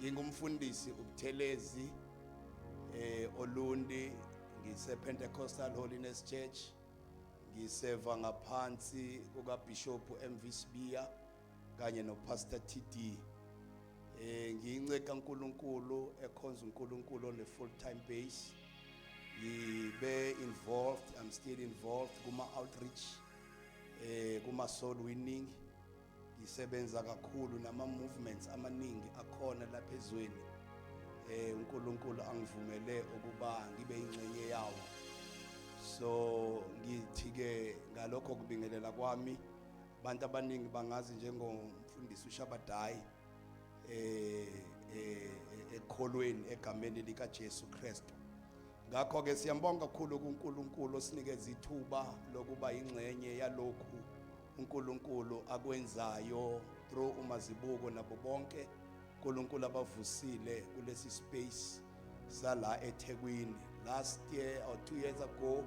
Ngingumfundisi uButhelezi Olundi, ngise Pentecostal Holiness Church, ngiseva ngaphansi kuka Bishop MV Sibiya kanye no Pastor TD. Ngiyinceka uNkulunkulu ekhonza uNkulunkulu on a full time base. Ngibe involved, I'm still involved kuma outreach, kuma soul winning. Ngisebenza kakhulu nama movements amaningi akhona lapha ezweni. uNkulunkulu angivumele ukuba ngibe ingcenye yawo. So ngithi ke ngalokho kubingelela kwami abantu abaningi bangazi njengomfundisi uShabadai ekholweni egameni lika Jesu Kristu. Ngakho ke siyambonga kakhulu kuNkulunkulu osinikeza ithuba lokuba ingcenye yalokhu uNkulunkulu akwenzayo through umazibuko nabo bonke uNkulunkulu abavusile kulesi space sala eThekwini. Last year or 2 years ago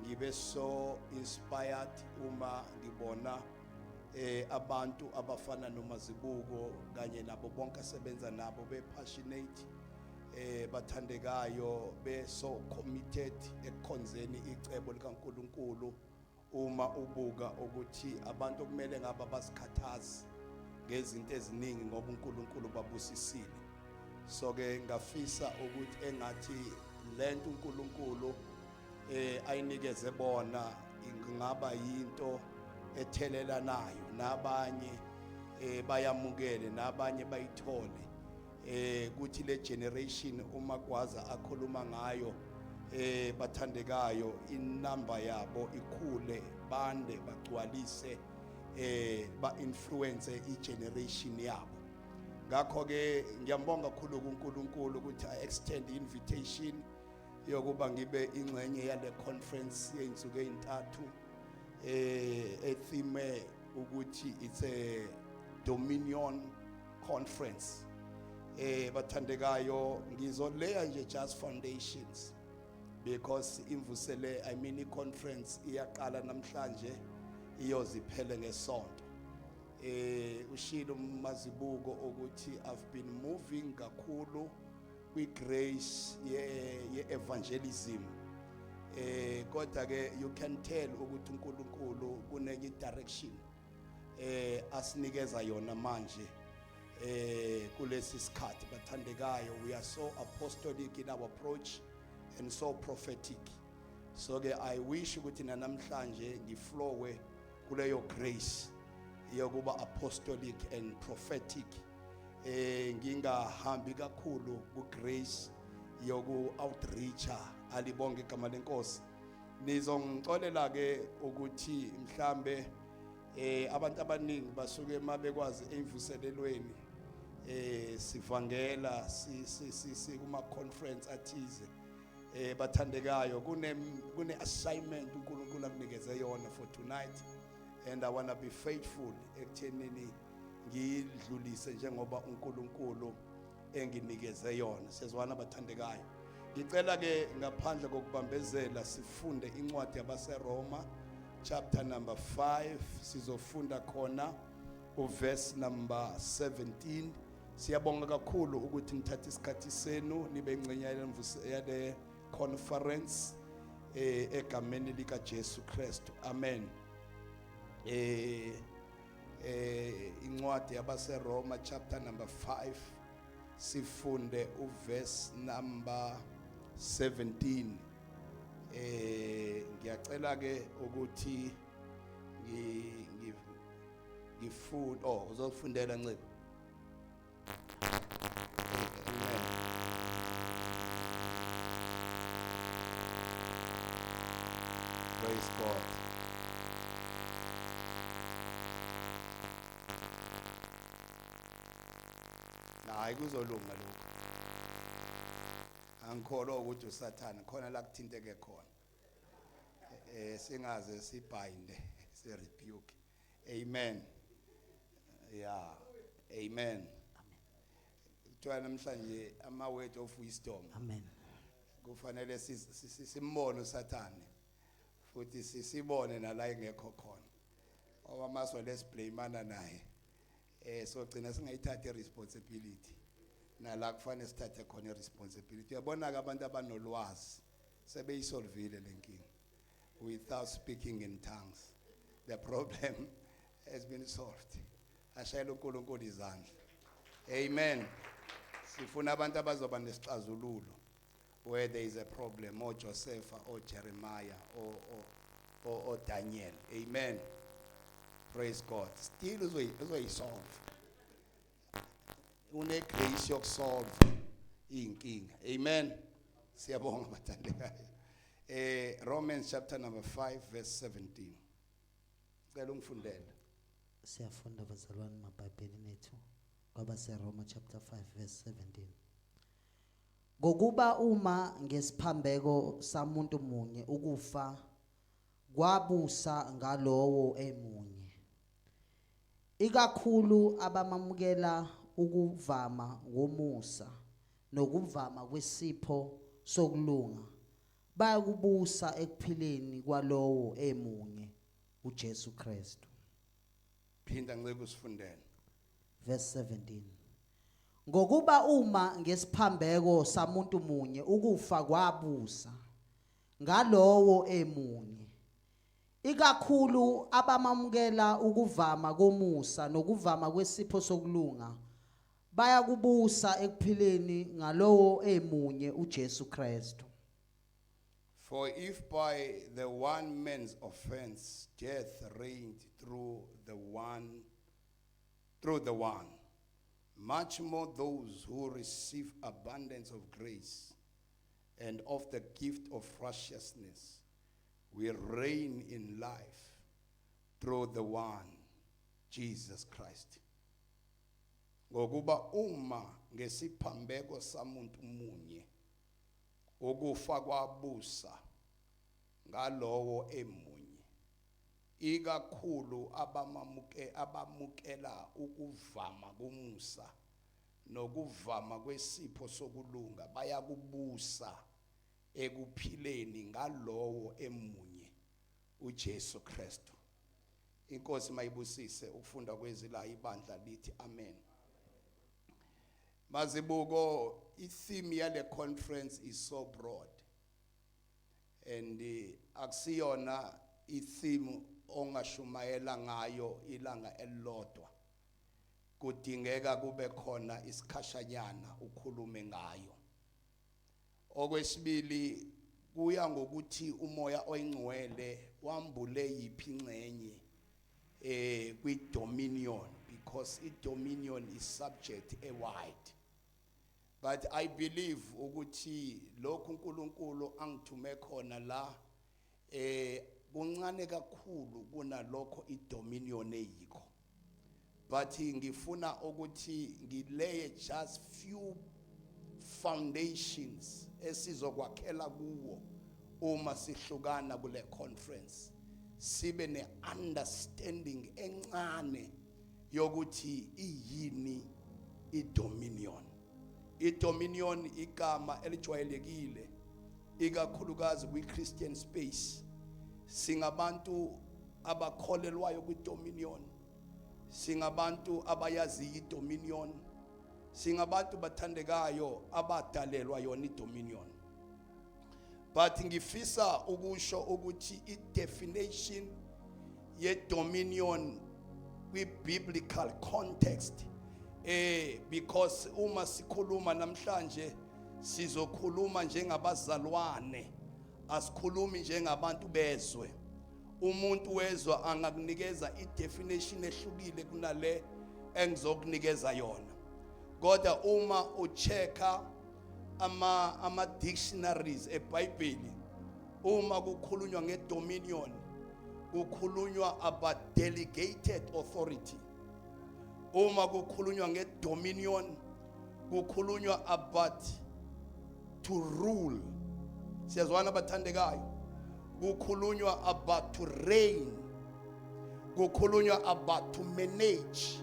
ngibe so inspired uma ngibona abantu abafana nomazibuko kanye nabo bonke asebenza nabo be passionate bathandekayo be so committed ekukhonzeni icebo likaNkulunkulu. Uma ubuka ukuthi abantu okumele ngaba basikhathazi ngezinto eziningi ngoba uNkulunkulu babusisile. So ke ngafisa ukuthi engathi lento uNkulunkulu ayinikeze bona ingaba yinto ethelelanayo nabanye bayamukele nabanye bayithole ukuthi le generation uma kwaza akhuluma ngayo bathandekayo inamba yabo ikhule bande bagcwalise ba influence igeneration yabo. Ngakho ke ngiyambonga kakhulu kuNkulunkulu ukuthi I extend invitation yokuba ngibe ingcenye yale conference yeinsuku ezintathu etheme ukuthi it's a dominion conference. Bathandekayo ngizoleya nje just foundations because imvusele i-conference iyaqala namhlanje iyoziphele ngesonto. Ushilo mazibuko ukuthi I've been moving kakhulu kwi-grace ye-evangelism. Kodwa ke you can tell ukuthi uNkulunkulu kunenye direction asinikeza yona manje kulesi sikhathi. Bathandekayo, we are so apostolic in our approach and so prophetic. So ke I wish ukuthi namhlanje ngiflowe kuleyo grace yokuba apostolic and prophetic. Ngingahambi kakhulu ku grace yoku outreacher. Alibonge igama lenkosi. Nizongixolela ke ukuthi mhlambe abantu abaningi basuke mabekwazi emvuselelweni sivangela kuma conference athize. Bathandekayo kune assignment uNkulunkulu akunikeze yona for tonight, and I want to be faithful ekuthenini ngidlulise njengoba uNkulunkulu enginikeze yona. Siyazwana bathandekayo. Ngicela ke ngaphandle kokubambezela sifunde incwadi yabaseRoma chapter number 5. Sizofunda khona uverse number 17. Siyabonga kakhulu ukuthi nithathe isikhathi senu nibe ingcenye yale conference egameni lika Jesu Kristu. Amen. Incwadi yabaseRoma chapter number 5 sifunde uverse number 17. Ngiyacela ke ukuthi ngifunda uzofundela Ncebo. Praise God. Hayi kuzolunga lokho. Angikholwa ukuthi uSathane khona la kuthinteke khona. Singaze sibhayinde si rebuke. Amen. Yeah. Amen. Kuthiwa namhlanje ama word of wisdom. Amen. Kufanele simbone uSathane futhi sisibone nala engekho khona. Ngoba masole siblamana naye So gcina singayithatha responsibility nala kufanele sithathe khona responsibility. Uyabona ke abantu abanolwazi sebeyisolvile lenkinga without speaking in tongues. The problem has been solved. Ashayela uNkulunkulu izandla. Amen. Sifuna abantu abazoba nesixazululo where there is a problem, or Joseph or Jeremiah or Daniel. Amen. Praise God. Still uzoyisolve. Une-grace yokusolve inkinga. Amen. Siyabonga bathandekayo. Romans chapter number 5 verse 17. Ngicela ungifundele. Siyafunda bazalwane mabhayibhelini ethu kwaba seRoma chapter 5 verse 17. Ngokuba uma ngesiphambeko samuntu munye ukufa kwabusa ngalowo emunye, ikakhulu abamamukela ukuvama ngomusa nokuvama kwesipho sokulunga bayakubusa ekuphileni kwalowo emunye uJesu Kristu. Phinda ngicela usifundele. Verse 17. Ngokuba uma ngesiphambeko samuntu munye ukufa kwabusa ngalowo emunye, ikakhulu abamamukela ukuvama komusa nokuvama kwesipho sokulunga bayakubusa ekuphileni ngalowo emunye uJesu Kristu. For if by the one man's offense death reigned through the one, much more those who receive abundance of grace and of the gift of righteousness will reign in life through the one, Jesus Christ. Ngokuba uma ngesiphambeko samuntu munye ukufa kwabusa ngalowo emunye, ikakhulu abamukela ukuvama komusa nokuvama kwesipho sokulunga bayakubusa ekuphileni ngalowo emunye uJesu Kristu. Inkosi mayibusise ukufunda kwezila ibandla lithi amen. Mazibuko, i-theme yale conference is so broad, and akusiyona i-theme ongashumayela ngayo ilanga elilodwa. Kudingeka kube khona isikhashanyana ukhulume ngayo. Okwesibili, kuya ngokuthi umoya oyingcwele wambule yiphi ingcenye kwi-dominion, because i-dominion is subject wide. But I believe ukuthi lokhu uNkulunkulu angithume khona la kuncane kakhulu kunalokho i-dominion eyikho. But ngifuna ukuthi ngileye just few foundations esizokwakhela kuwo uma sihlukana kule conference, sibe ne-understanding encane yokuthi iyini i-dominion. I-dominion igama elijwayelekile ikakhulukazi kwi-Christian space. Singabantu abakholelwayo kwi-dominion, singabantu abayazi i-dominion, singabantu bathandekayo abadalelwa yona i-dominion. But ngifisa ukusho ukuthi i-definition ye-dominion kwi-biblical context, because uma sikhuluma namhlanje sizokhuluma njengabazalwane, asikhulumi njengabantu bezwe. Umuntu wezwe angakunikeza i-definition ehlukile kunale engizokunikeza yona. Kodwa uma uchecka ama dictionaries eBhayibheli, uma kukhulunywa ngedominion kukhulunywa about delegated authority. Uma kukhulunywa ngedominion kukhulunywa about to rule. Siyazwana bathandekayo. Kukhulunywa about to reign. Kukhulunywa about to manage.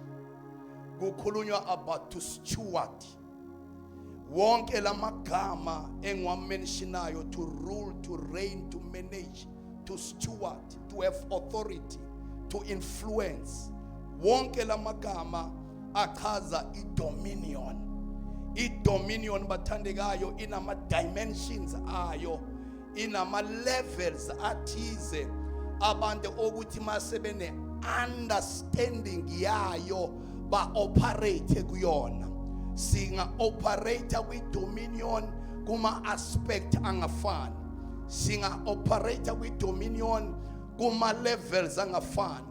Kukhulunywa about to steward. Wonke lamagama engiwamentionayo, to rule, to reign, to manage, to steward, to have authority, to influence. Wonke lamagama achaza idominion. Idominion bathandekayo inama dimensions ayo, inama levels athize abantu ukuthi masebene understanding yayo ba operate kuyona. Singa operate kwi dominion kuma aspect angafani. Singa operate kwi dominion kuma levels angafani,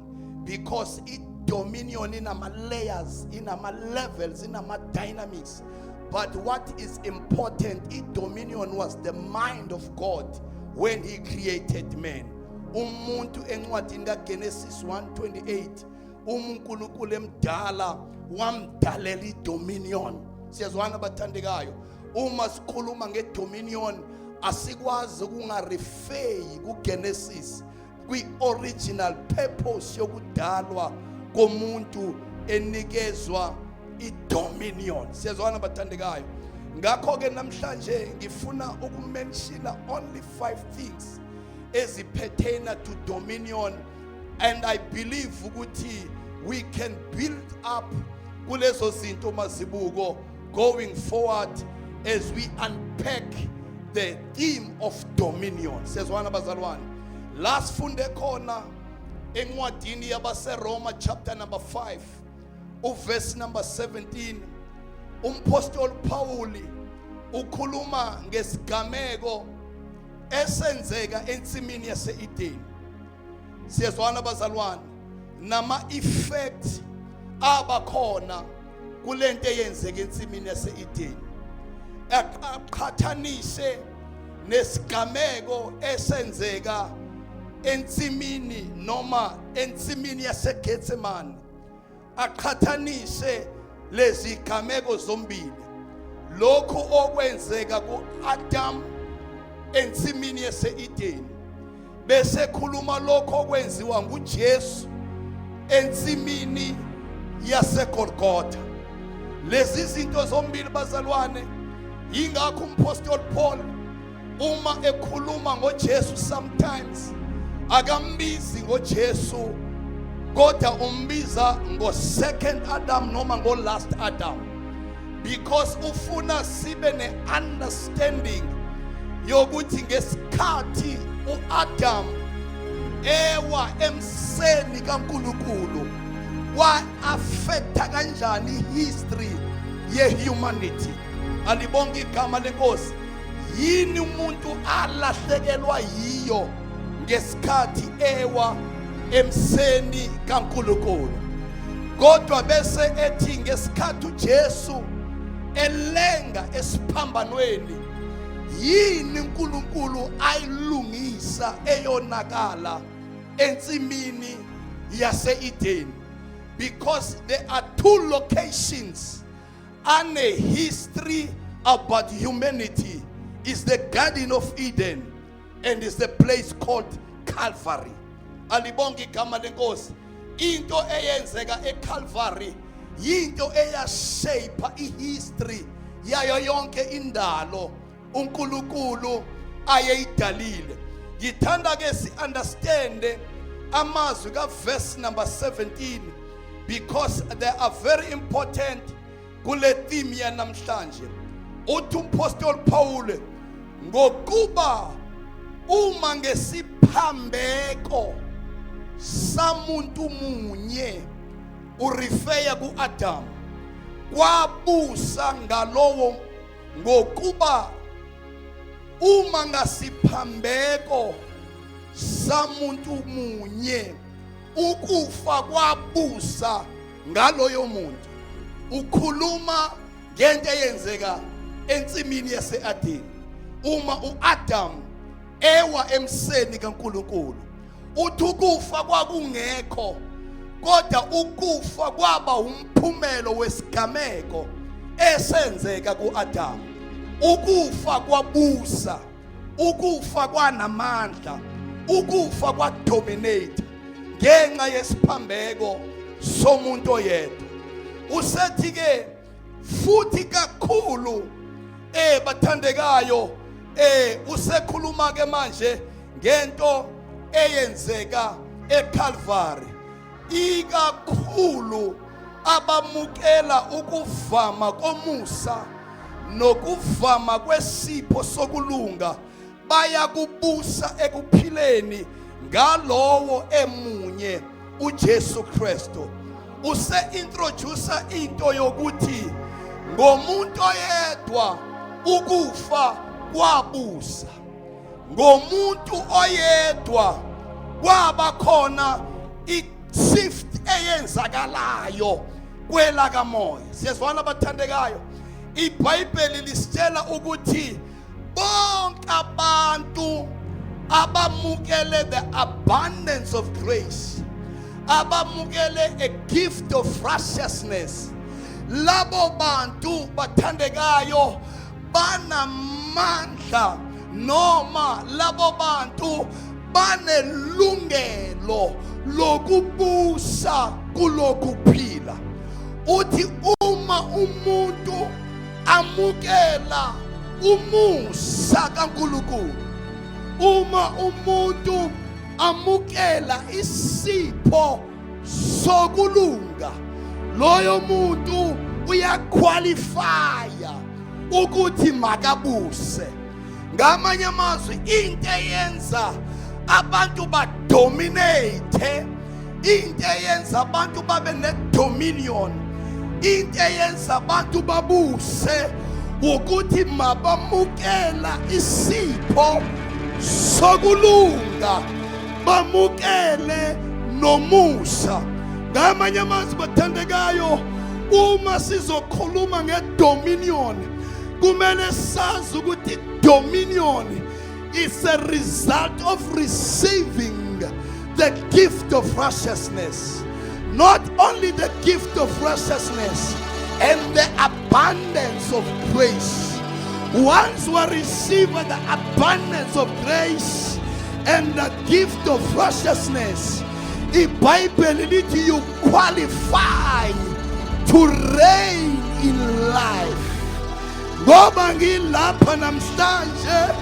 because it dominion in ama layers, in ama levels, in ama dynamics. But what is important, it dominion was the mind of God when he created man. Umuntu encwadini kaGenesis 1:28, uNkulunkulu emdala wamdalela idominion. Siyazwana bathandekayo, uma sikhuluma ngedominion asikwazi ukungarefer kuGenesis kwi-original purpose yokudalwa komuntu enikezwa idominion. Siyazwana bathandekayo, ngakho ke namhlanje ngifuna ukumenshina only 5 things eziphetena to dominion, and I believe ukuthi we can build up kulezo zinto mazibuko going forward as we unpack the theme of dominion. Siyazwana bazalwane, last funde khona encwadini yabaseRoma chapter number 5 uverse number 17, umpostoli Pauli ukhuluma ngesigameko esenzeka ensimini yase-Edeni. Siyazwana bazalwane, nama effect abakhona kulento eyenzeka ensimini yase-Edeni, aqhathanise nesigameko esenzeka ensimini noma ensimini yaseGetsemane, aqhathanise lezi gameko zombili, lokho okwenzeka ku-Adam ensimini yase-Edeni, bese khuluma lokho okwenziwa nguJesu ensimini yaseGolgotha. Lezi zinto zombili bazalwane, ingakho umpostoli Paul uma ekhuluma ngoJesu sometimes akambizi ngoJesu kodwa umbiza ngo-second Adam noma ngo-last Adam, because ufuna sibe ne-understanding yokuthi ngesikhathi u-Adam ewa emseni kaNkulunkulu wa-affecta kanjani history ye-humanity. Alibonge igama lenkosi. Yini umuntu alahlekelwa yiyo ngesikhathi ewa emseni kaNkulunkulu? Kodwa bese ethi ngesikhathi uJesu elenga esiphambanweni, yini uNkulunkulu ayilungisa eyonakala ensimini yase-Edeni? Because there are 2 locations and a history about humanity. Is the Garden of Eden and is the place called Calvary. Alibongi igama lenkosi. Into eyenzeka eCalvary yinto eyashape ihistory yayo yonke indalo uNkulunkulu ayeyidalile. Ngithanda ke si understand amazwi ka verse number 17, because they are very important kule theme ya namhlanje. Uthi umpostoli Paul ngokuba uma ngesiphambeko samuntu munye, urifeya ku-Adam, kwabusa ngalowo ngokuba uma ngasiphambeko samuntu munye, ukufa kwabusa ngaloyo muntu. Ukhuluma ngento eyenzeka ensimini yase-Edeni uma u-Adam ewa emseni kaNkulunkulu. Uthi ukufa kwakungekho, kodwa ukufa kwaba umphumelo wesigameko esenzeka ku-Adam. Ukufa kwabusa, ukufa kwanamandla, ukufa kwadominate ngenxa yesiphambeko somuntu oyedwa. Usethi ke futhi kakhulu bathandekayo, usekhuluma ke manje ngento eyenzeka eCalvary, ikakhulu abamukela ukuvama komusa nokuvama kwesipho sokulunga bayakubusa ekuphileni ngalowo emunye uJesu Kristu. Use introducer into yokuthi ngomuntu oyedwa ukufa kwabusa, ngomuntu oyedwa kwaba khona i-shift eyenzakalayo kwela kamoya. Siyazwana abathandekayo, iBhayibheli lisitshela ukuthi bonke abantu abamukele the abundance of grace, abamukele a gift of righteousness, labo bantu bathandekayo banamandla, noma labo bantu banelungelo lokubusa kulokuphila. Uthi uma umuntu amukela umusa kaNkulunkulu, uma umuntu amukela isipho sokulunga, loyo muntu uyaqualifya ukuthi makabuse. Ngamanye amazwi, into eyenza abantu badominate, into eyenza abantu babe nedominion, into eyenza abantu babuse ukuthi mabamukela isipho sokulunga, bamukele nomusa. Ngamanye amazwi bathandekayo, uma sizokhuluma ngedominion, kumele sazi ukuthi dominion is a result of receiving the gift of righteousness. Not only the gift of righteousness and the abundance of grace. Once we receive the abundance of grace and the gift of righteousness, the Bible leads you qualify to reign in life. Ngoba ngilapha namhlanje,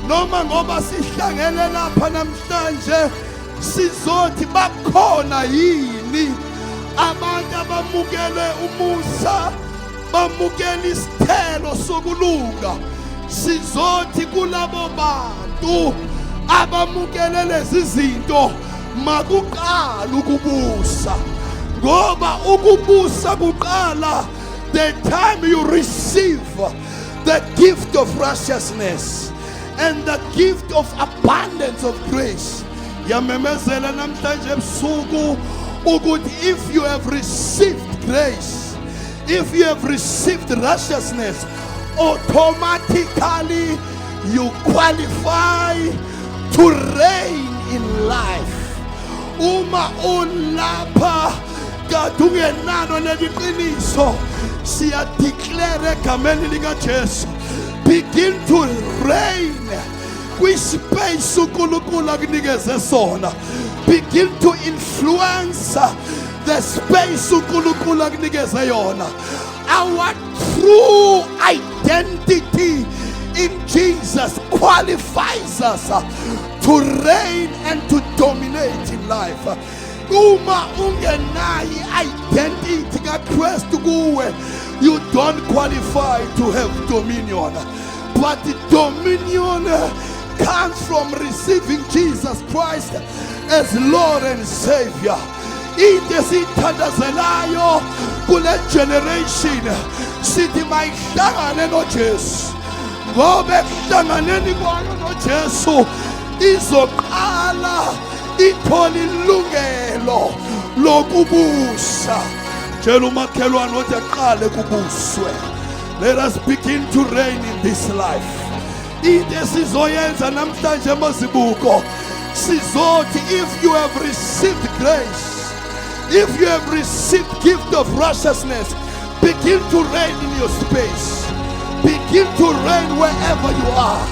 noma ngoba sihlangene lapha namhlanje, sizothi bakhona yini abantu abamukele umusa, bamukele isithelo sokulunga. Sizothi kulabo bantu abamukele lezi zinto makuqala ukubusa, ngoba ukubusa kuqala the time you receive the gift of righteousness and the gift of abundance of grace. Yamemezela namhlanje ebusuku ukuthi if you have received grace, if you have received righteousness, automatically you qualify to reign in life. Uma ulapha kadungenano leliqiniso, siya declare egameni likaJesu, begin to reign kwispace uNkulunkulu akunikeze sona. Begin to influence the space uNkulunkulu akunikeze yona. Our true identity in Jesus qualifies us to reign and to dominate in life. Uma ungenayi identity kaKristu kuwe, you don't qualify to have dominion. But the dominion comes from receiving Jesus Christ as Lord and Savior. Into sithandazelayo kule generation sithi mayihlangane noJesu, ngoba ekuhlanganeni kwayo noJesu izoqala ithola ilungelo lokubusa. Tshela umakhelwane ukuthi aqale kubuswe. Let us begin to reign in this life. Into sizoyenza namhlanje mazibuko, sizothi if you have received grace, if you have received gift of righteousness, begin to reign in your space. Begin to reign wherever you are.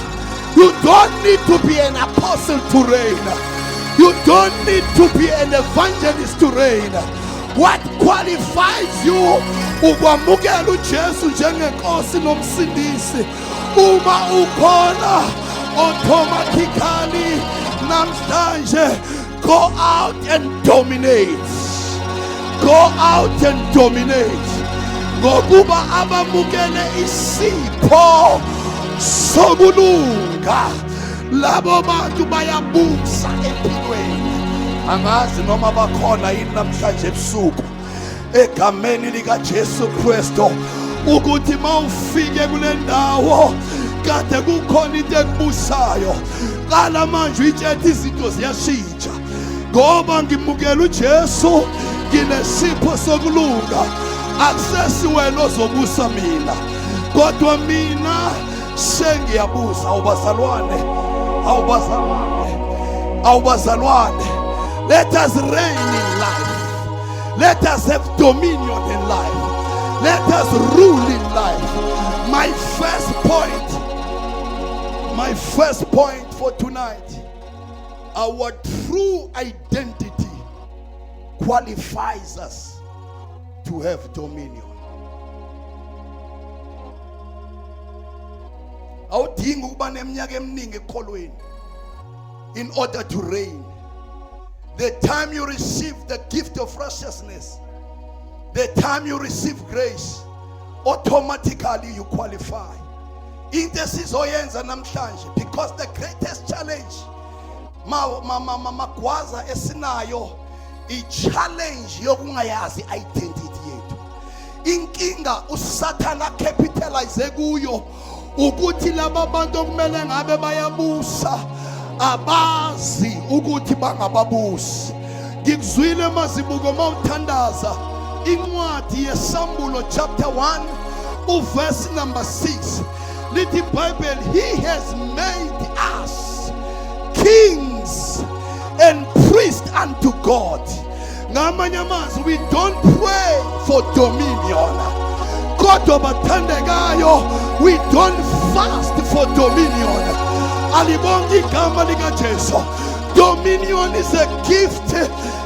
You don't need to be an apostle to reign. You don't need to be an evangelist to reign. What qualifies you ukwamukela uJesu njengenkosi nomsindisi. Uma ukhona automatically namhlanje go out and dominate. Go out and dominate. Ngokuba abamukele isipho sokulunga. Labo bantu bayabusa empilweni. Angazi noma bakhona yini namhlanje ebusuku egameni lika Jesu Kristu ukuthi mawufike kule ndawo kade kukhona into ekubusayo. Qala manje uyithethe izinto ziyashintsha. Ngoba ngimukela uJesu nginesipho sokulunga. Akusesi wena ozobusa mina, kodwa mina sengiyabusa. Awubazalwane. Let us reign in life. Let us have dominion in life. Let us rule in life. My first point for tonight, our true identity qualifies us to have dominion. Awudingi ukuba neminyaka eminingi ekholweni in order to reign. The time you receive the gift of righteousness, the time you receive grace, automatically you qualify. Into sizoyenza namhlanje, because the greatest challenge magwaza esinayo i-challenge yokungayazi identity yethu. Inkinga usathana capitalize kuyo ukuthi laba bantu okumele ngabe bayabusa abazi ukuthi bangababusi. Ngikuzwile mazibuko mawuthandaza incwadi yesambulo chapter 1 verse number 6. Lithi Bible, he has made us kings and priests unto God. Ngamanye amazwi, we don't pray for dominion. Kodwa bathandekayo, we don't fast for dominion. Alibonga igama lika Jesu. Dominion is a gift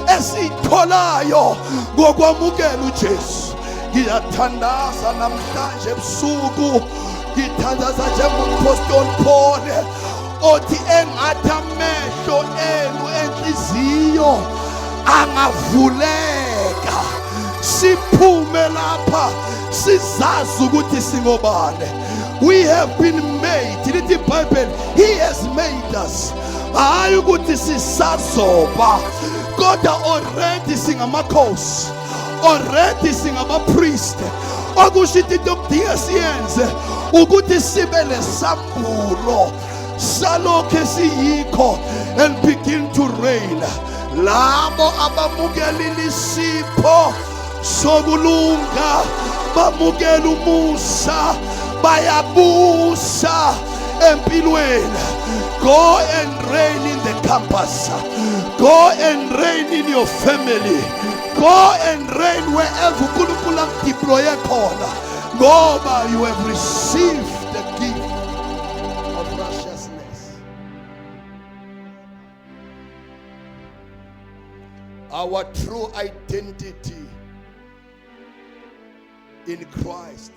esitholayo ngokwamukela uJesu. Ngiyathandaza namhlanje ebusuku, ngithandaza njengomapostoli Paul othi engathi amehlo enu enhliziyo angavuleka, siphume lapha sizazi ukuthi singobane. We have been made. Lithi Bible, he has made us. Hayi ukuthi sisazoba, kodwa already singamakhosi, already singamapriest. Okusho into okudinga siyenze ukuthi sibe lesambulo salokho esiyikho and begin to reign. Labo abamukela isipho sokulunga, bamukela umusa, bayabusa empilweni. Go and reign in the campus. Go and reign in your family. Go and reign wherever uNkulunkulu akudeploye khona, ngoba you have received the gift of righteousness. Our true identity in Christ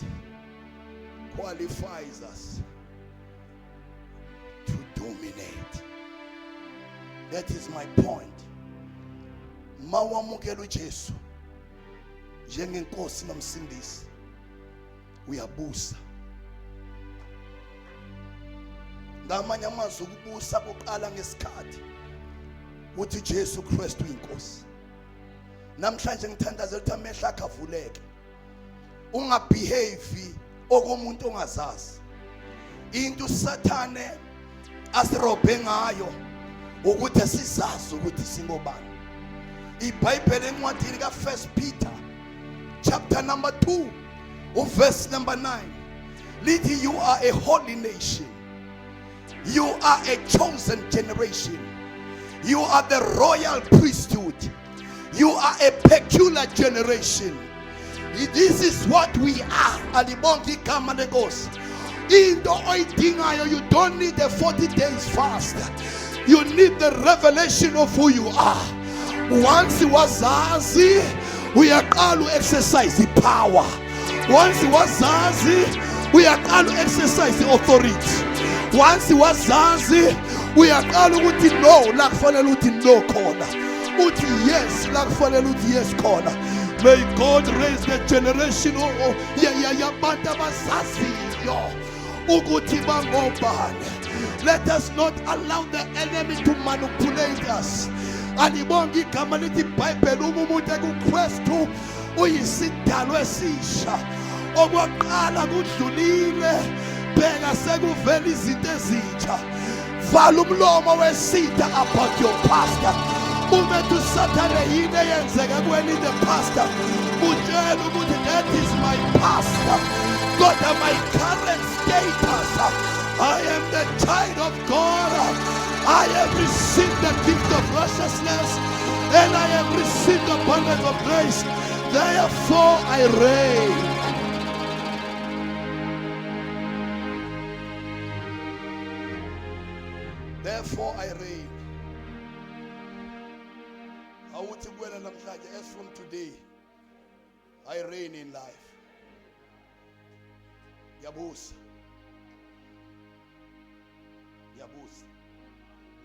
qualifies us to dominate. That is my point. Mawamukela uJesu njengenkosi nomsindisi, uyabusa. Ngamanye amazwi ukubusa kuqala ngesikhathi uthi Jesu Kristu inkosi. Namhlanje ngithandazela ukuthi amehlo akho avuleke, ungabehave okomuntu ongazazi. Into Sathane asirobhe ngayo ukuthi asizazi ukuthi singobani. IBhayibheli encwadini ka 1 Peter chapter number 2 verse number 9 lithi, you are a holy nation, you are a chosen generation, you are the royal priesthood, you are a peculiar generation. This is what we are. Alibonga igama lenkosi. Into oyidingayo, you don't need a 40 days fast. You need the revelation of who you are. Once wazazi, uyaqala u-exercise power. Once wazazi, uyaqala u-exercise authority. Once wazazi, uyaqala ukuthi no la kufanele uthi no khona, uthi yes la kufanele uthi yes khona. May God raise the generation yabantu abasaziyo ukuthi bangobani. Let us not allow the enemy to manipulate us. Alibonga igama lithi iBhayibheli umuntu ekuKristu uyisidalwa esisha. Okwaqala kudlulile, bheka sekuvela izinto ezitsha. Vala umlomo wesitha about your pastor. Uma tusathane yini eyenzeka kuwena in the pastor, utshela ukuthi that is my pastor. God, my current status, I am the child of God. I have received the gift of righteousness and I have received the abundance of grace. Therefore I reign. Therefore I reign. Awuthi kuwena namhlanje, as from today I reign in life. Yabusa. Yabusa.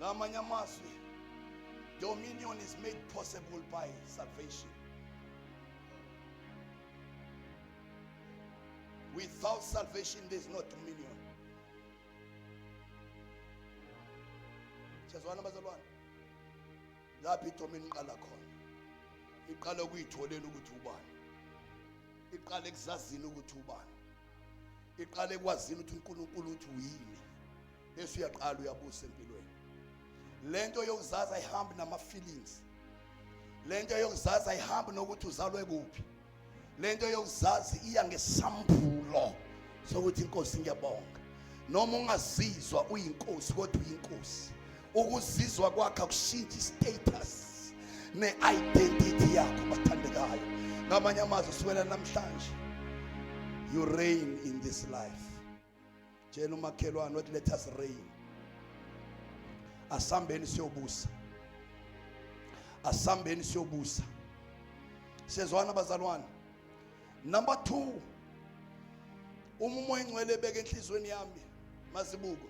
Ngamanye amazwi, dominion is made possible by salvation. Without salvation there is no dominion. Siyazwana bazalwane? Lapho idominion iqala khona. Iqala ukuyitholela ukuthi ubani. Iqala ekuzazini ukuthi ubani. Iqala ekwazini ukuthi uNkulunkulu uthi uyini. Bese uyaqala uyabusa empilweni. Lento yokuzazi ayihambi nama feelings. Lento yokuzazi ayihambi nokuthi uzalwe kuphi. Lento yokuzazi iya ngesambulo sokuthi inkosi ngiyabonga. Noma ungazizwa uyinkosi kodwa uyinkosi. Ukuzizwa kwakhe kushintsha status ne-identity yakho bathandekayo. Ngamanye amazwi siwela namhlanje, you reign in this life. Tshela umakhelwane ukuthi let us reign. Asambeni siyobusa. Asambeni siyobusa. Siyezwana bazalwane? Number 2, umoya engcwele ebeka enhlizweni yami masibuko.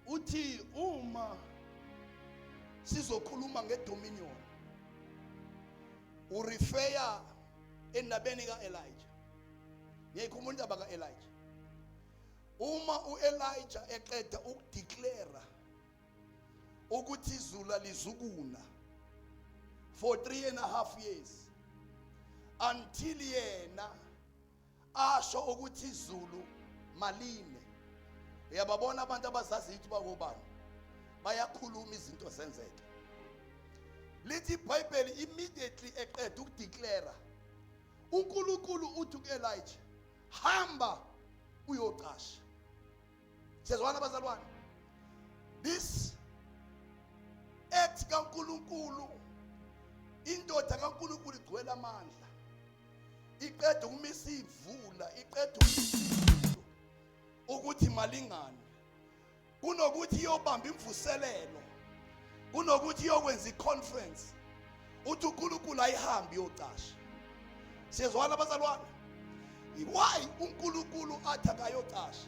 Uthi uma sizokhuluma ngedominion, urefeya endabeni kaElijah. Ngiyikhuluma indaba kaElijah. Uma uElijah eqeda ukudeclare ukuthi izulu lizukuna for 3.5 years, until yena asho ukuthi izulu maline. Uyababona abantu abazazi ukuthi bakobani bayakhuluma izinto zenzeke. Lithi iBhayibheli immediately eqeda ukudeclare, uNkulunkulu uthi kuElijah, hamba uyocasha. Siyazwana bazalwane? This act kaNkulunkulu, indoda kaNkulunkulu igcwele amandla, iqeda ukumisa ivula, iqeda ukuthi malingane, kunokuthi iyobamba imvuselelo, kunokuthi iyokwenza iconference, uthi uNkulunkulu ayihambe iyocasha. Siyezwana bazalwane? Why uNkulunkulu athi akayocasha?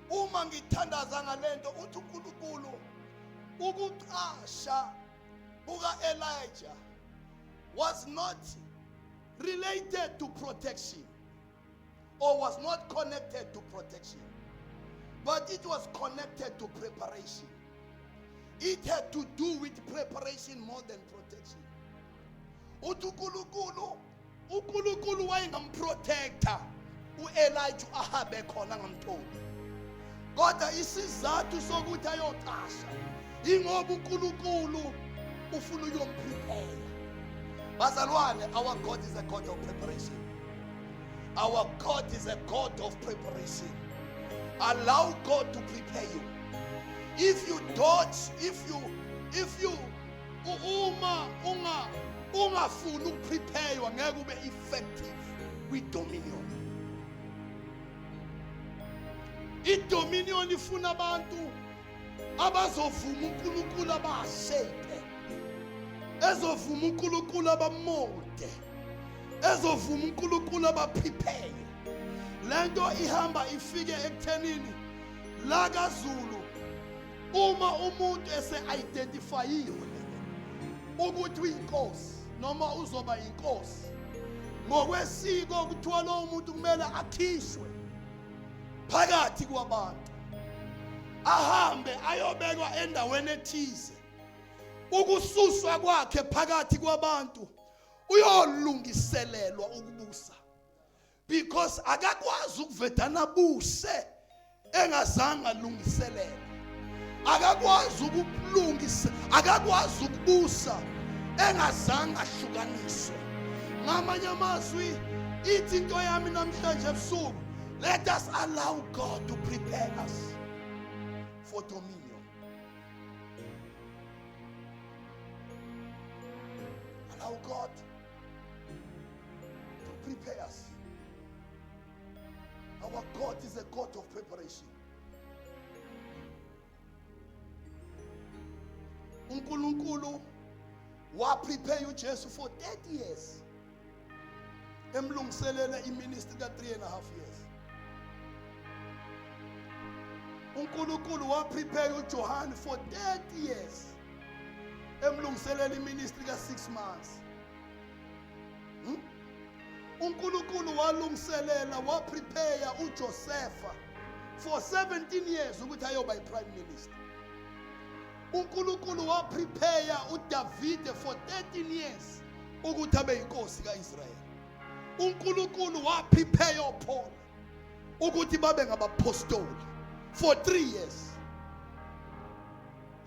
Uma ngithandaza ngalento uthi uNkulunkulu ukucasha kukaElijah was not related to protection, or was not connected to protection, but it was connected to preparation. It had to do with preparation more than protection. uNkulunkulu wayengamprotector uElijah ahabe khona ngamtholi, kodwa isizathu sokuthi ayocasha ingoba uNkulunkulu ufuna uyomprepare. Bazalwane, our God is a God of preparation. Our God is a God of preparation. Allow God to prepare you. If you dodge, if you ungafuni ukuprepare, ngeke ube effective with dominion. I-dominion ifuna abantu abazovuma uNkulunkulu abashape, ezovuma uNkulunkulu abamode, ezovuma uNkulunkulu abaprepare. Lento ihamba ifike ekuthenini la kaZulu, uma umuntu ese-identifyiwe ukuthi uyinkosi noma uzoba inkosi, ngokwesiko kuthiwa lowo muntu kumele akhishwe phakathi kwabantu, ahambe ayobekwa endaweni ethize. Ukususwa kwakhe phakathi kwabantu uyolungiselelwa ukubusa, because akakwazi ukuvedana buse engazange alungiselele. Akakwazi ukulungisa, akakwazi ukubusa engazange ahlukaniswe. Ngamanye amazwi ithi into yami namhlanje ebusuku, let us allow God to prepare us for dominion. Allow God to prepare us. Our God is a God of preparation. uNkulunkulu wa prepare uJesu for 30 years. Emlungiselele iministry ka 3.5 years. uNkulunkulu wa prepare uJohn for 30 years. Emlungiselele iministry ka 6 months. uNkulunkulu walungiselela wa prepare uJoseph for 17 years ukuthi ayoba iprime minister. uNkulunkulu wa prepare uDavid for 13 years ukuthi abe inkosi kaIsrael. uNkulunkulu wa prepare uPaul ukuthi babe ngabapostoli for 3 years.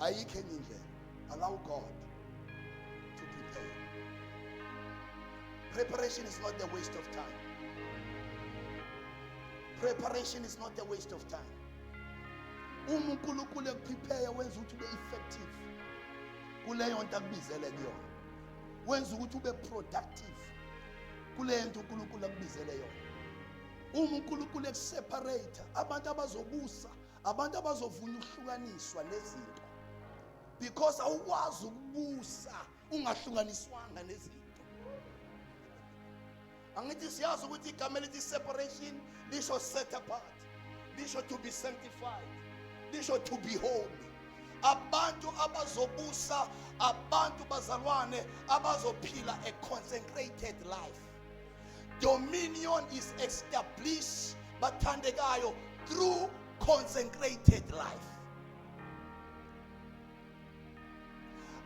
Ayikho enye indlela. Allow God to prepare. Preparation is not the waste of time. Preparation is not the waste of time. uNkulunkulu prepare wenza ukuthi ube effective kuleyo nto akubizele kuyona, wenza ukuthi ube productive kuleyo nto uNkulunkulu akubizele yona. uNkulunkulu separate abantu abazobusa, abantu abazovuna uhlukaniswa nezinto, because awukwazi ukubusa ungahlukaniswanga nezinto. Angithi siyazi ukuthi igama elithi separation lisho set apart, lisho to be sanctified, lisho to be holy. Abantu abazobusa, abantu bazalwane abazophila a consecrated life. Dominion is established bathandekayo through consecrated life.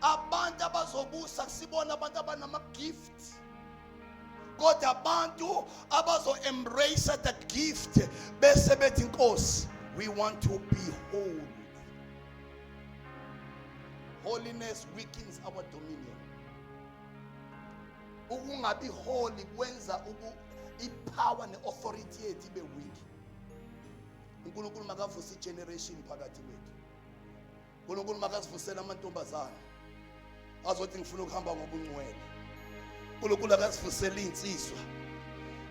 Abantu abazobusa sibona abantu abanama gifts, kodwa abantu abazo embrace that gift bese bethi inkosi, we want to be holy. Holiness weakens our dominion. Ukungabi holy kwenza ipower neauthority yethu ibe weak. uNkulunkulu makavusa igeneration phakathi kwethu. uNkulunkulu makasivusela amantombazana azothi ngifuna ukuhamba ngobungcwele. uNkulunkulu akasivusela insizwa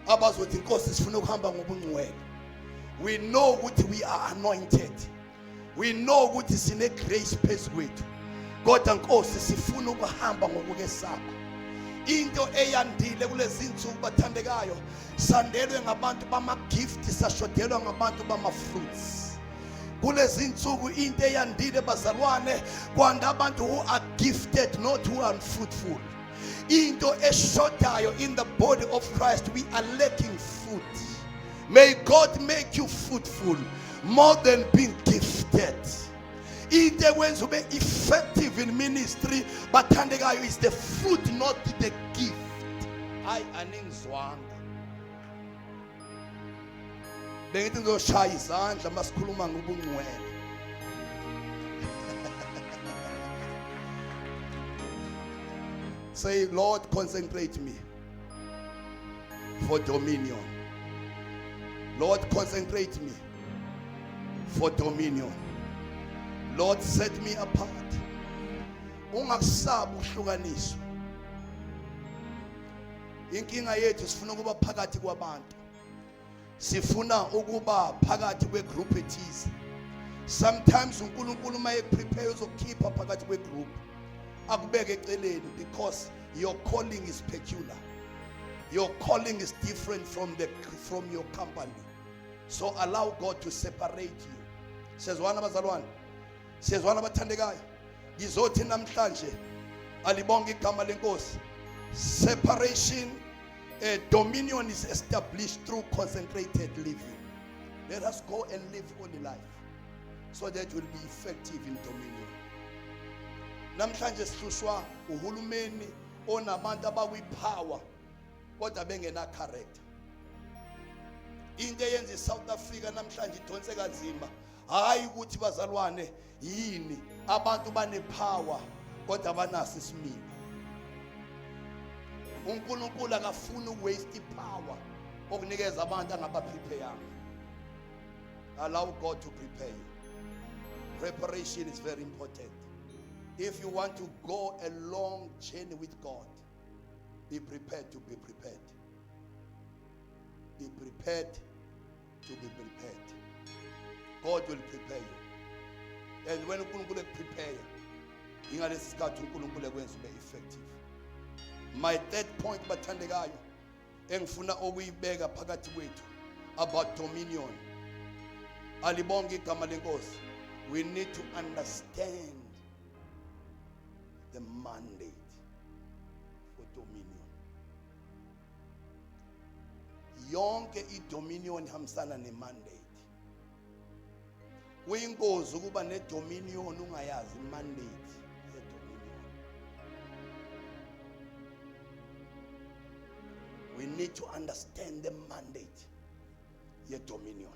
abazothi inkosi sifuna ukuhamba ngobungcwele. We know ukuthi we are anointed. We know ukuthi sine grace phezu kwethu. Kodwa inkosi sifuna ukuhamba ngokukwesaba. Into eyandile kulezi insuku bathandekayo, sandelwe ngabantu bama gift, sashodelwa ngabantu bama fruits. Kulezi insuku into eyandile bazalwane, kwanda abantu who are gifted, not who are fruitful. Into eshodayo in the body of Christ, we are lacking fruit. May God make you fruitful more than being gifted. Into wenza ube effective in ministry bathandekayo is the fruit, not the gift. I aningizwanga. Bengithi ngizoshaya izandla masikhuluma ngobungcwele. Say, Lord, consecrate me for dominion. Lord, consecrate me for dominion. Lord, set me apart. Ungakusabi ukuhlukaniswa. Inkinga yethu sifuna ukuba phakathi kwabantu. Sifuna ukuba phakathi kwegroup ethize. Sometimes uNkulunkulu maye prepare uzokhipha phakathi kwegroup akubeke eceleni, because your calling is peculiar. Your calling is different from your company. So allow God to separate you. Sezwana bazalwane, sezwana bathandekayo, ngizothi namhlanje alibonge igama lenkosi. Separation, dominion is established through concentrated living. Let us go and live holy life so that we'll be effective in dominion. Namhlanje sihlushwa uhulumeni onabantu abakwipower kodwa bengena character. Into eyenza iSouth Africa namhlanje idonse kanzima hayi ukuthi bazalwane yini abantu banepower kodwa banaso isimilo. uNkulunkulu akafuni ukuwaste ipower okunikeza abantu angabaprepare. Allow God to prepare you. Preparation is very important. If you want to go a long journey with God, be prepared to be prepared. Be prepared to be prepared. God will prepare you. And when uNkulunkulu prepare you, ingalesi sikhathi uNkulunkulu ekwenza ube effective. My third point bathandekayo engifuna ukuyibeka phakathi kwethu about dominion. Alibonge igama lenkosi. We need to understand the mandate for dominion. Yonke i-dominion ihambisana ne-mandate. Kuyingozi ukuba ne-dominion ungayazi i-mandate ye-dominion. We need to understand the mandate ye-dominion.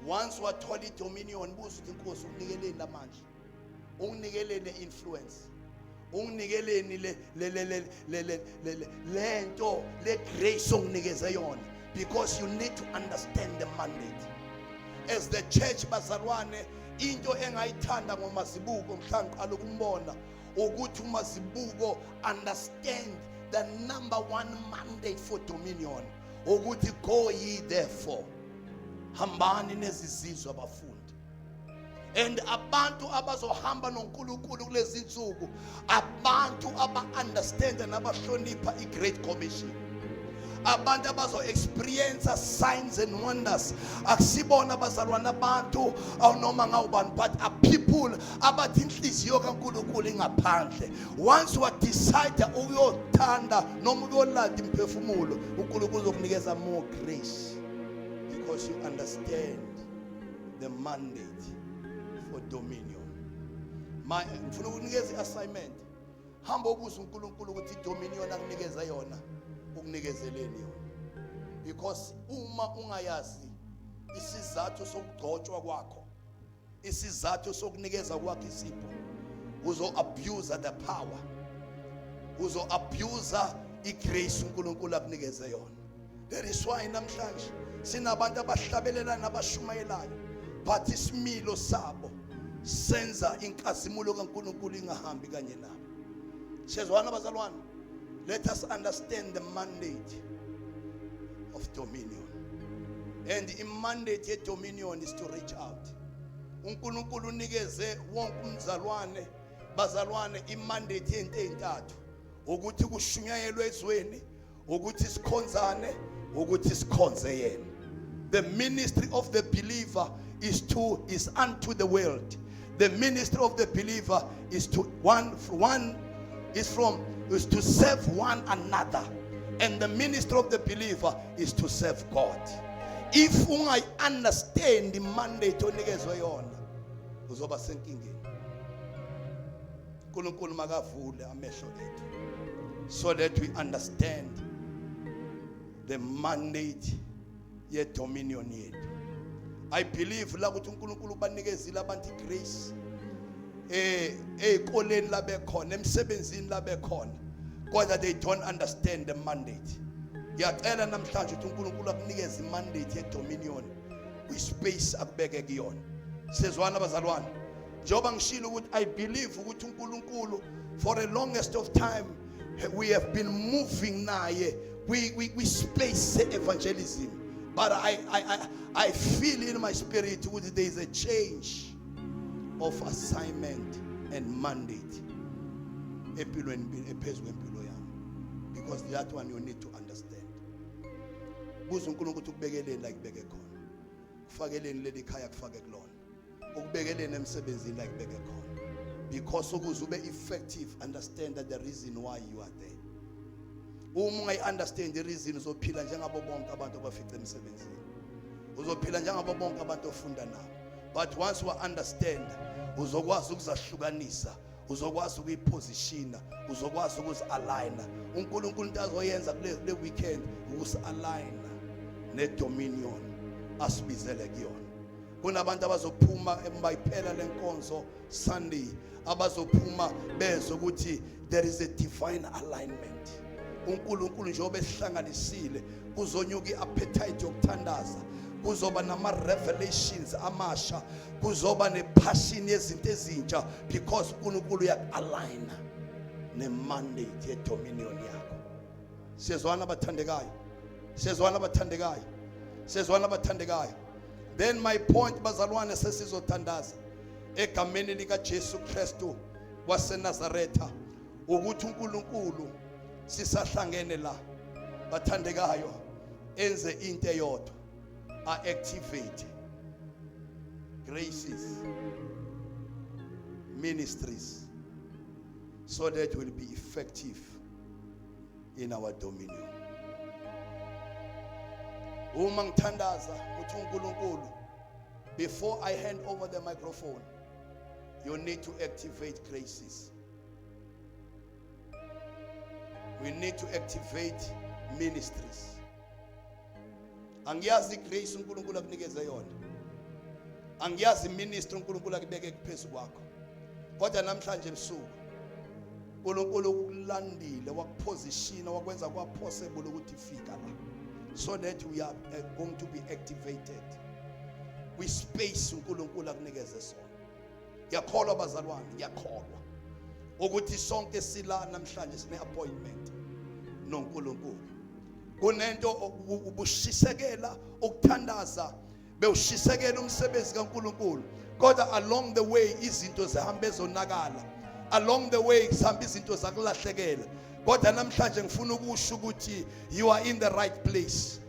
Once wathola i-dominion, buza ukuthi inkosi unikeleni lamandla, unikeleni influence, unikeleni lento le grace onginikeze yona, because you need to understand the mandate. As the church bazalwane, into engayithanda ngoMasibuko mhla ngiqala ukumbona ukuthi uMasibuko understand the number one mandate for dominion, ukuthi go ye therefore. Hambani nezizizwe abafundi. And abantu abazohamba noNkulunkulu kulezi insuku, abantu aba-understand nabahlonipha i-Great Commission. Abantu abazo experience signs and wonders. Akusibona abazalwana abantu awunoma ngawubani, but are people abathi inhliziyo kaNkulunkulu ingaphandle. Once you decide ukuyothanda noma ukuyolanda imphefumulo, uNkulunkulu uzokunikeza more grace. Because you understand the mandate for dominion. Ngifuna ukunikeza i-assignment. Hamba ubuza uNkulunkulu ukuthi i-dominion akunikeza yona, ukunikezeleni yona. Because uma ungayazi isizathu sokugcotshwa kwakho, isizathu sokunikeza kwakho isipho, uzo-abuse the power, uzo-abuse i-grace uNkulunkulu akunikeze yona. That is why namhlanje sinabantu abahlabelela nabashumayelayo, but isimilo sabo senza inkazimulo kaNkulunkulu ingahambi kanye nabo. Sezwana bazalwane, let us understand the mandate of dominion. And the mandate ye dominion is to reach out. uNkulunkulu unikeze wonke umzalwane bazalwane imandate yento ezintathu, ukuthi kushunyayelwe ezweni, ukuthi sikhonzane, ukuthi sikhonze yena. The ministry of the believer is unto the world. The ministry of the believer is to is to serve one another, and the ministry of the believer is to serve God. If I understand the mandate onikezwe yona, uzoba senkingeni. uNkulunkulu makavule amehlo ethu so that we understand the mandate ye dominion yethu. I believe la ukuthi uNkulunkulu banikezile abantu igrace ezikoleni la bekhona, emsebenzini la bekhona, kodwa they don't understand the mandate. Ngiyacela namhlanje ukuthi uNkulunkulu akunikeze imandate ye dominion kwispace akubeke kuyona. Sizwana abazalwane, njengoba ngishilo ukuthi I believe ukuthi uNkulunkulu for the longest of time we have been moving naye we space evangelism. But I feel in my spirit that there is a change of assignment and mandate. Because that one you need to understand. Buza uNkulunkulu ukuthi ukubekeleni la kubeke khona. Kufakeleni leli khaya kufake kulona. Ukubekeleni emsebenzini la kubeke khona. because ukuze ube effective, understand that the reason why you are there. Uma ungayi-understand the reason, uzophila njengabo bonke abantu abafice emsebenzini, uzophila njengabo bonke abantu ofunda nabo. But once you understand, uzokwazi ukuzahlukanisa, uzokwazi ukuyipositiona, uzokwazi ukuzi-aligna. uNkulunkulu into azoyenza kule weekend ukusi-aligna ne-dominion asibizele kuyona. Kunabantu abazophuma bayiphela lenkonzo Sunday, abazophuma bezwe ukuthi there is a divine alignment. uNkulunkulu njengoba esihlanganisile, kuzonyuka i-appetite yokuthandaza, kuzoba nama-revelations amasha, kuzoba ne-passion yezinto ezintsha, because uNkulunkulu uyak-aligna ne-mandate ye-dominion yakho. Siyezwana abathandekayo, siyezwana abathandekayo, siyezwana abathandekayo. Then my point, bazalwane, sesizothandaza egameni lika Jesu Kristu waseNazaretha, ukuthi uNkulunkulu sisahlangene la bathandekayo enze into eyodwa, activate graces, ministries, so that we'll be effective in our dominion. Uma ngithandaza uthi uNkulunkulu, before I hand over the microphone, you need to activate graces. We need to activate ministries. Angiyazi grace uNkulunkulu akunikeze yona, angiyazi ministry uNkulunkulu akubeke kuphezulu kwakho, kodwa namhlanje ebusuku uNkulunkulu ukulandile wakupositiona, wakwenza kwa possible ukuthi fika la, so that we are going to be activated kwi space uNkulunkulu akunikeze sona. Ngiyakholwa bazalwane, ngiyakholwa ukuthi sonke sila namhlanje sine appointment noNkulunkulu. Kunento ubushisekela ukuthandaza, bewushisekela umsebenzi kaNkulunkulu, kodwa along the way izinto zihamba ezonakala, along the way zihamba izinto zakulahlekela. Kodwa namhlanje ngifuna ukusho ukuthi you are in the right place,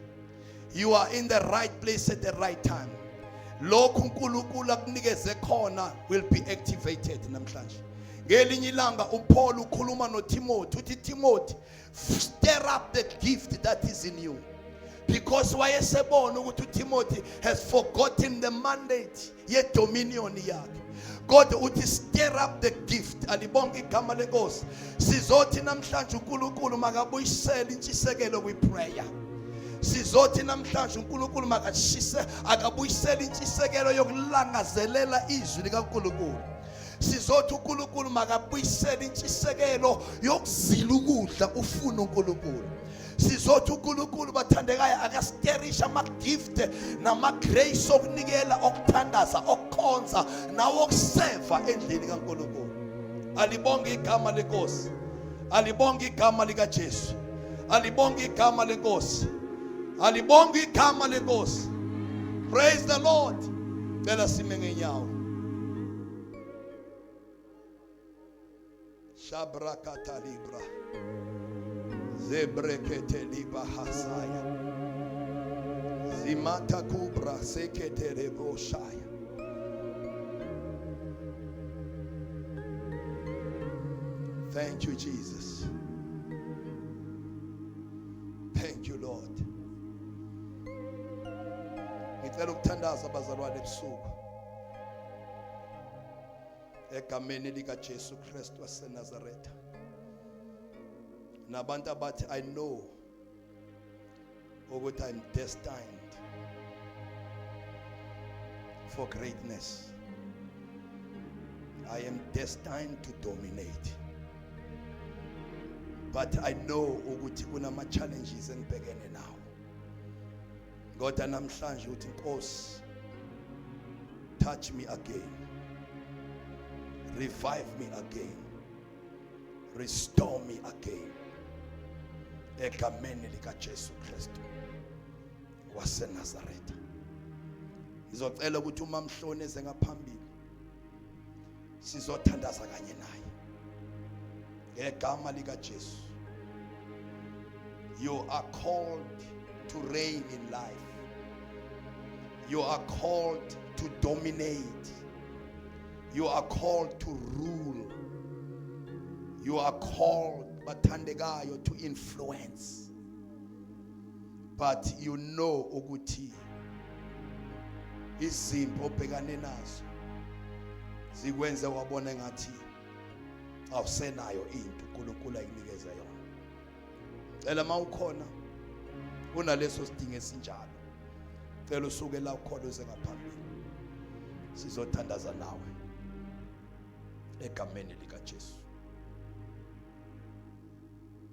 you are in the right place at the right time. Lokhu uNkulunkulu akunikeze khona will be activated namhlanje. Ngelinye ilanga uPaul ukhuluma noTimothy, uthi Timothy, stir up the gift that is in you, because wayesebona ukuthi uTimothy has forgotten the mandate ye-dominion yakhe. God uthi stir up the gift. Alibonke igama lenkosi. Sizothi namhlanje uNkulunkulu makabuyisele intshisekelo kwi-prayer. Sizothi namhlanje uNkulunkulu makashise akabuyisele intshisekelo yokulangazelela izwi likaNkulunkulu. Sizothi uNkulunkulu makabuyisele intshisekelo yokuzila ukudla ufuna uNkulunkulu. Sizothi uNkulunkulu bathandekayo akasterisha ama-gift nama-grace okunikela, okuthandaza, okukhonza nawo okuseva endlini kaNkulunkulu. Alibonge igama lenkosi, alibonge igama likaJesu, alibonge igama lenkosi, alibonge igama lenkosi. Praise the Lord. Cela sime ngenyawo. Shabrakata libra zebrekete liba hasaya zimata kubra sekete reboshaya. Thank you, Jesus. Thank you, Lord. Ngicela ukuthandaza abazalwane ebusuku egameni lika Jesu Kristu waseNazaretha. Nabantu abathi I know ukuthi I'm destined for greatness. I am destined to dominate. But I know ukuthi kunama challenges engibhekene nawo. Kodwa namhlanje uthi Nkosi, touch me again. Revive me again. Restore me again. Egameni lika Jesu Kristu waseNazaretha. Ngizocela ukuthi uma Mhloni eze ngaphambili sizothandaza kanye naye. Ngegama lika Jesu. You are called to reign in life. You are called to dominate. You are called to rule. You are called, bathandekayo, to influence. But you know ukuthi izimpo obhekane nazo zikwenze wabona ngathi awusenayo into uNkulunkulu ayinikeza yona. Cela mawukhona unaleso sidingo esinjalo. Cela usuke la ukhona uze ngaphambili. Sizothandaza nawe egameni lika Jesu.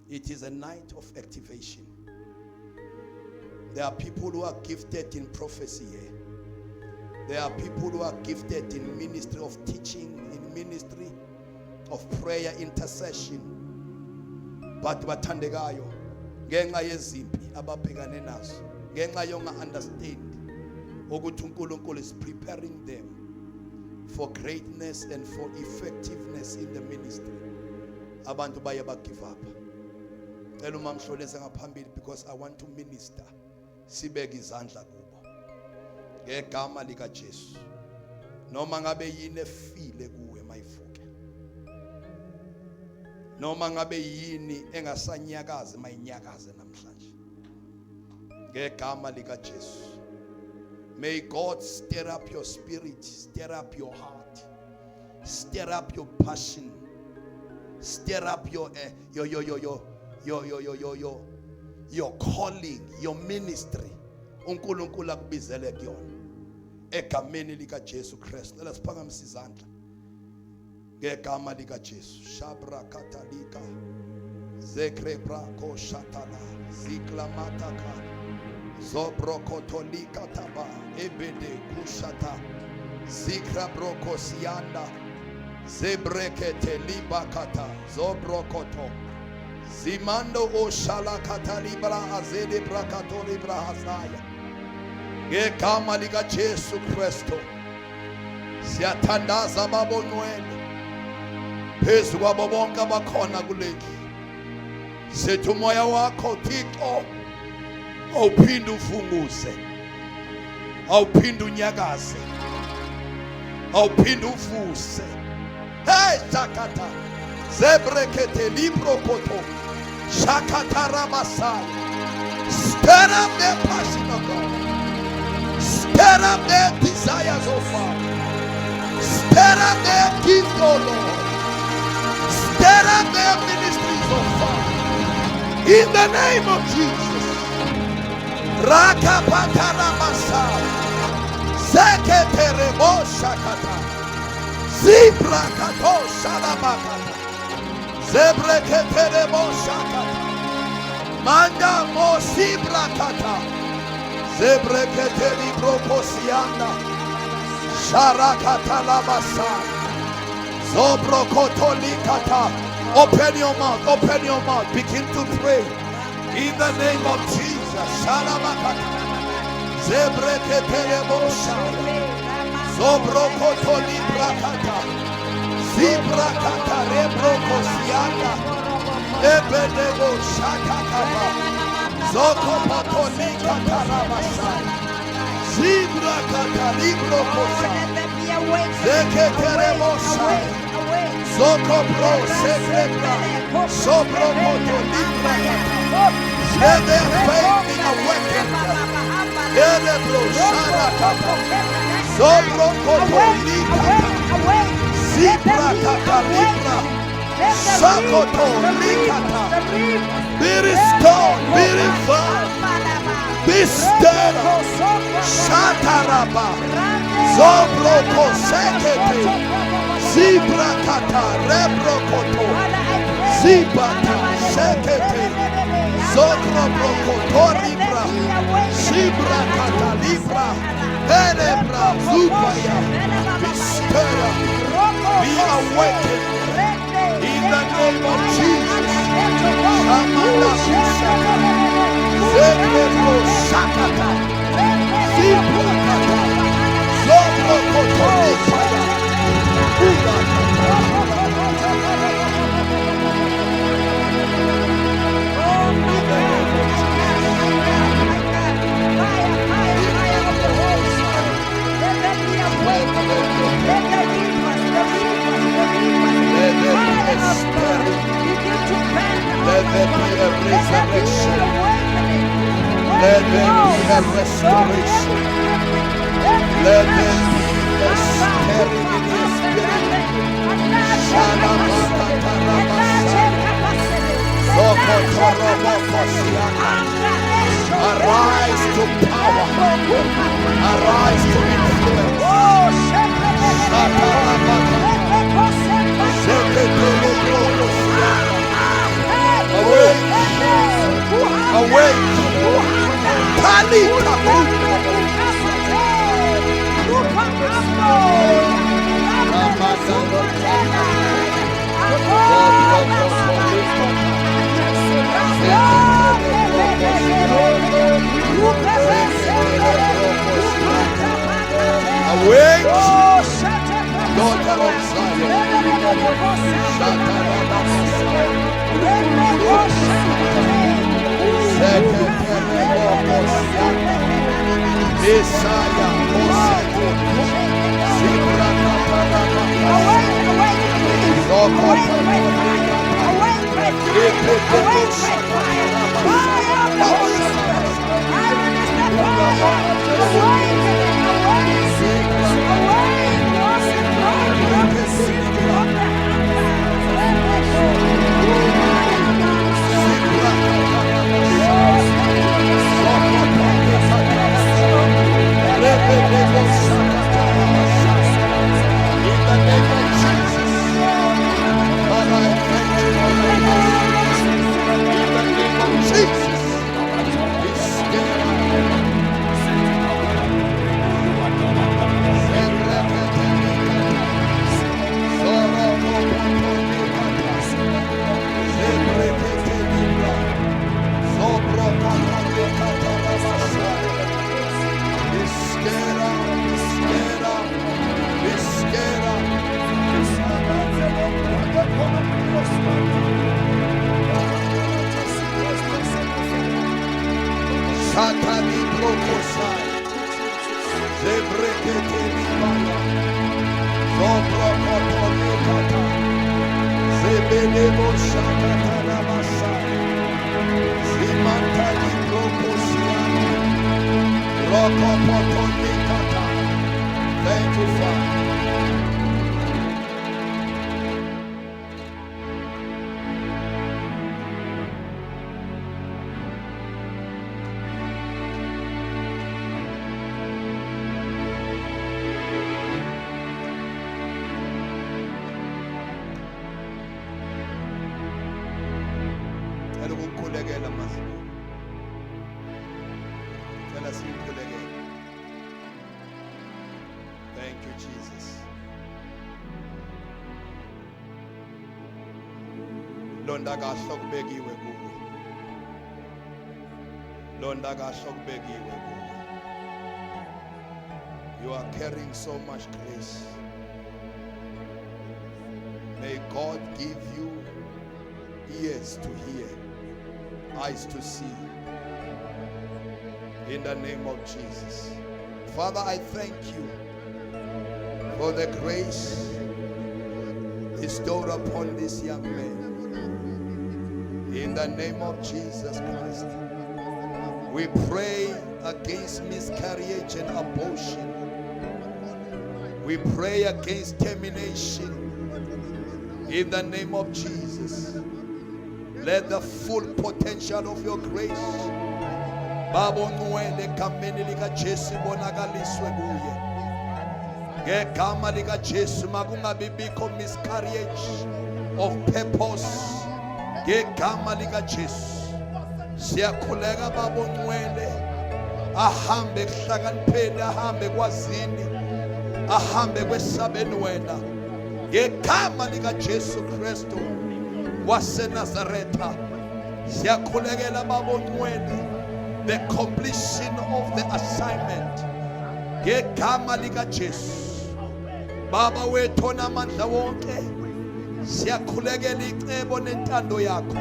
It is a night of activation. There are people who are gifted in prophecy here. There are people who are gifted in ministry of teaching, in ministry of prayer, intercession. But bathandekayo ngenxa yezimpi ababhekane nazo, ngenxa yonga understand ukuthi uNkulunkulu is preparing them for greatness and for effectiveness in the ministry. Abantu baye ba give up. Cela uma ngihloleze ngaphambili because I want to minister. Sibeke izandla kubo ngegama lika Jesu. Noma ngabe yini efile kuwe mayivuke. Noma ngabe yini engasanyakazi mayinyakaze namhlanje. Ngegama lika Jesu. May God stir up your spirit, stir up your heart, stir up your passion, stir up your calling, your ministry. uNkulunkulu akubizele kuyona egameni lika Jesu Kristu. Let us phakamisa izandla ngegama lika Jesu. Shabra katalika zekrebra koshatala ziklamataka zobrokotolika taba ebede kushata zikrabrokosianda zebrekete libakata zobrokoto zimando oshala katalibra azede brakatori brahasaya ngegama lika Jesu Kristu. Siyathandaza babonwele phezu kwabo bonke abakhona kuleli. Sethu umoya wakho Thixo awuphinde uvunguze, awuphinde unyakaze, awuphinde uvuse. Hey shakata zebrekete librokoto shakata rabasaya. Stir up their passion of God. Stir up their desires, oh Father. Stir up their gift, oh Lord. Stir up their ministries, oh Father. In the name of Jesus. Rakapatara Masaya. Zeketerebo Shakata. Zibrakato Shalabakata. Zebreketerebo Shakata. Manda Mosibrakata. Zebreketeli brokosianda sharakata labasa zobrokotolikata. Open your mouth, open your mouth, begin to pray in the name of Jesus. Shalabakata zebreketele bosha zobrokotolibrakata zibrakata rebrokosianda ebedebo shakakaba Zokopatolika tarabasa Zibra katalibro kosa Zeketerebosa Zokopro sekrebra Sobro kotolibra Let their faith be awakened Erebro sharakata Zobro kotolika Zibra katalibra Sakoto likata Be restored, be revived, be stirred up. Shataraba, Zobroko Sekete, Zibrakata, Rebrokoto, Zibata, Sekete, Zobroko, Toribra, Zibrakata, Libra, Erebra, Zubaya, be stirred up, be awakened in the name of Jesus. Shamanda Shaka, Zebro Shakata, Zibrakata, Zobroko Libra, Let there be a restoration. Let there be a stirring in your spirit. Arise to power. Arise to influence. Awake. Awake. Awake, daughter of Zion. Satani brokosai, zebrekete libaya, zobrokotolekata, zebelebo shakatarabasai, zimantani brokosiana, rokopotolekata. Thank you, Father. Thank you, Jesus. Londa gasho kubekiwe kuwe. Londa gasho kubekiwe kuwe. You are carrying so much grace. May God give you ears to hear, eyes to see. In the name of Jesus. Father, I thank you for the grace bestowed upon this young man. In the name of Jesus Christ, we pray against miscarriage and abortion. We pray against termination. In the name of Jesus, let the full potential of your grace babonwele kameni lika Jesu bonakaliswe kuye. Ngegama lika Jesu makungabibikho miscarriage of purpose. Ngegama lika Jesu siyakhuleka babonwele ahambe kuhlakanipheni, ahambe kwazini, ahambe kwesabeni wena. Ngegama lika Jesu Kristu waseNazaretha siyakhulekela babonwele the completion of the assignment. Ngegama lika Jesu Baba wethu onamandla wonke siyakhulekela icebo nentando yakho.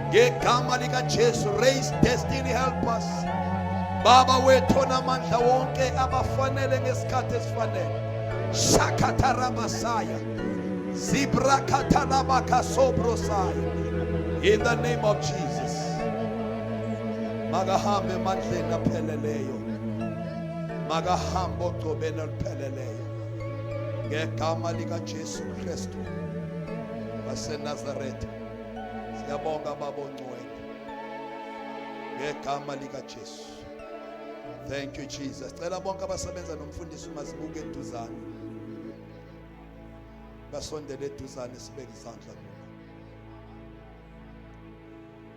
Ngegama lika Jesu raise destiny helpers. Baba wethu onamandla wonke abafanele ngesikhathi esifanele. Shakatarabasaya Zibrakatarabakasobrosaya. In the name of Jesus. Makahambe emandleni apheleleyo. Makahambe ogcobeni olupheleleyo. Ngegama lika Jesu Kristu waseNazaretha. Siyabonga Baba ongcwele. Ngegama lika Jesu. Thank you Jesus. Cela bonke abasebenza nomfundisi uMazibuke eduzane. Basondele eduzane sibeke izandla kubo.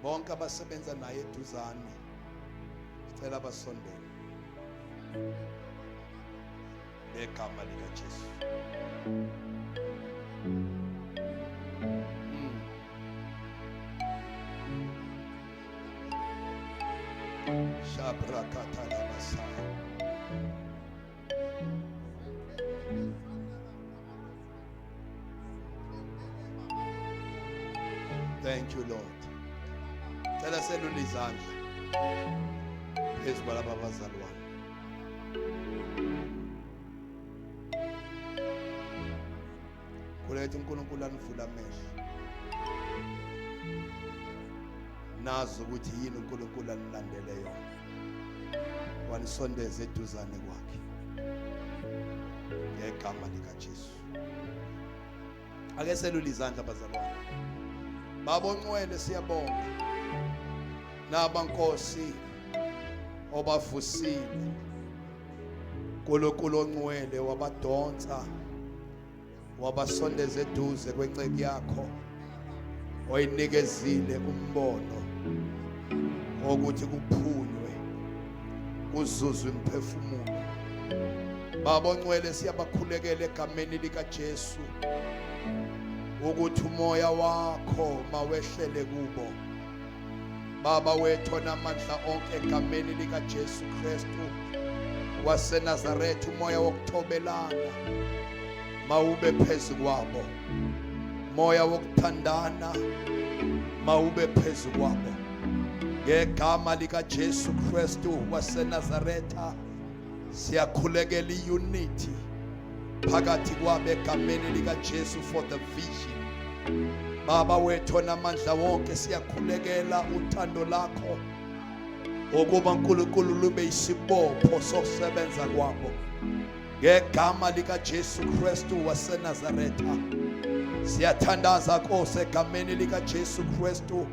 Bonke abasebenza naye eduzane. Cela basondele. Ngegama lika Jesu. Shabrakata la Masaya. Thank you Lord. Cela selula izandla phezu kwalaba bazalwane. Kuletha uNkulunkulu anivula amehlo. Nazi ukuthi yini uNkulunkulu anilandele yona. Wanisondeza eduzane kwakhe. Ngegama lika Jesu. Ake selula izandla bazalwane. Baba ongcwele siyabonga. Naba Nkosi obavusile. uNkulunkulu ongcwele wabadonsa. Wabasondeza eduze kwenceki yakho. Oyinikezile umbono ukuthi kuphunywe kuzuzwe imphefumulo. Baba ongcwele siyabakhulekela egameni lika Jesu ukuthi umoya wakho mawehlele kubo. Baba wethu onamandla onke egameni lika Jesu Kristu waseNazaretha, umoya wokuthobelana mawube phezu kwabo. Moya wokuthandana mawube phezu kwabo. Ngegama lika Jesu Kristu waseNazaretha siyakhulekela iunity phakathi kwabo egameni lika Jesu for the vision. Baba wethu onamandla wonke siyakhulekela uthando lakho ukuba uNkulunkulu lube isibopho sokusebenza kwabo. Ngegama lika Jesu Kristu waseNazaretha siyathandaza Nkosi egameni lika Jesu Kristu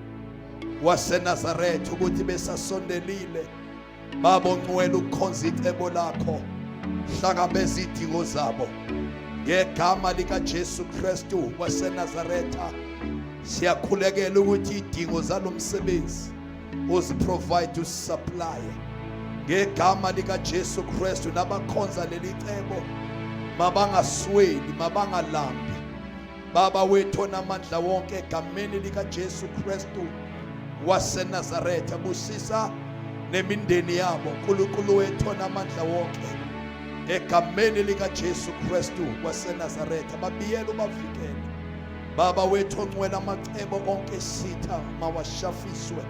waseNazaretha ukuthi besasondelile Baba ongcwele ukukhonza icebo lakho, hlangabeza izidingo zabo ngegama lika Jesu Kristu waseNazaretha. Siyakhulekela ukuthi izidingo zalomsebenzi uziprovide, usupply ngegama lika Jesu Kristu. Nabakhonza leli cebo mabangasweli, mabangalambi. Baba wethu onamandla wonke egameni lika Jesu Kristu waseNazaretha busisa nemindeni yabo. uNkulunkulu wethu onamandla wonke egameni lika Jesu Kristu waseNazaretha babiyele ubavikele. Baba wethu ongcwele amacebo onke sitha mawashafiswe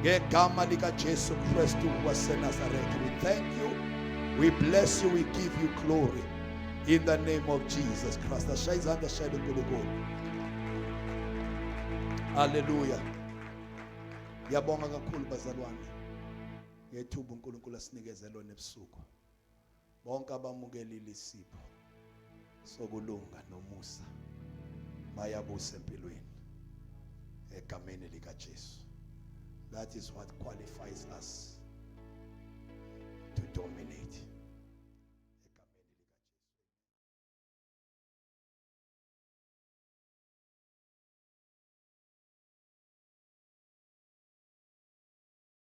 ngegama lika Jesu Kristu waseNazaretha. We thank you, we bless you, we give you glory in the name of Jesus Christ. Ashaya izandla shayela uNkulunkulu. Hallelujah. Ngiyabonga kakhulu bazalwane ngethuba uNkulunkulu asinikeze lona ebusuku. Bonke abamukelile isipho sokulunga nomusa bayabusa empilweni egameni lika Jesu. That is what qualifies us to dominate.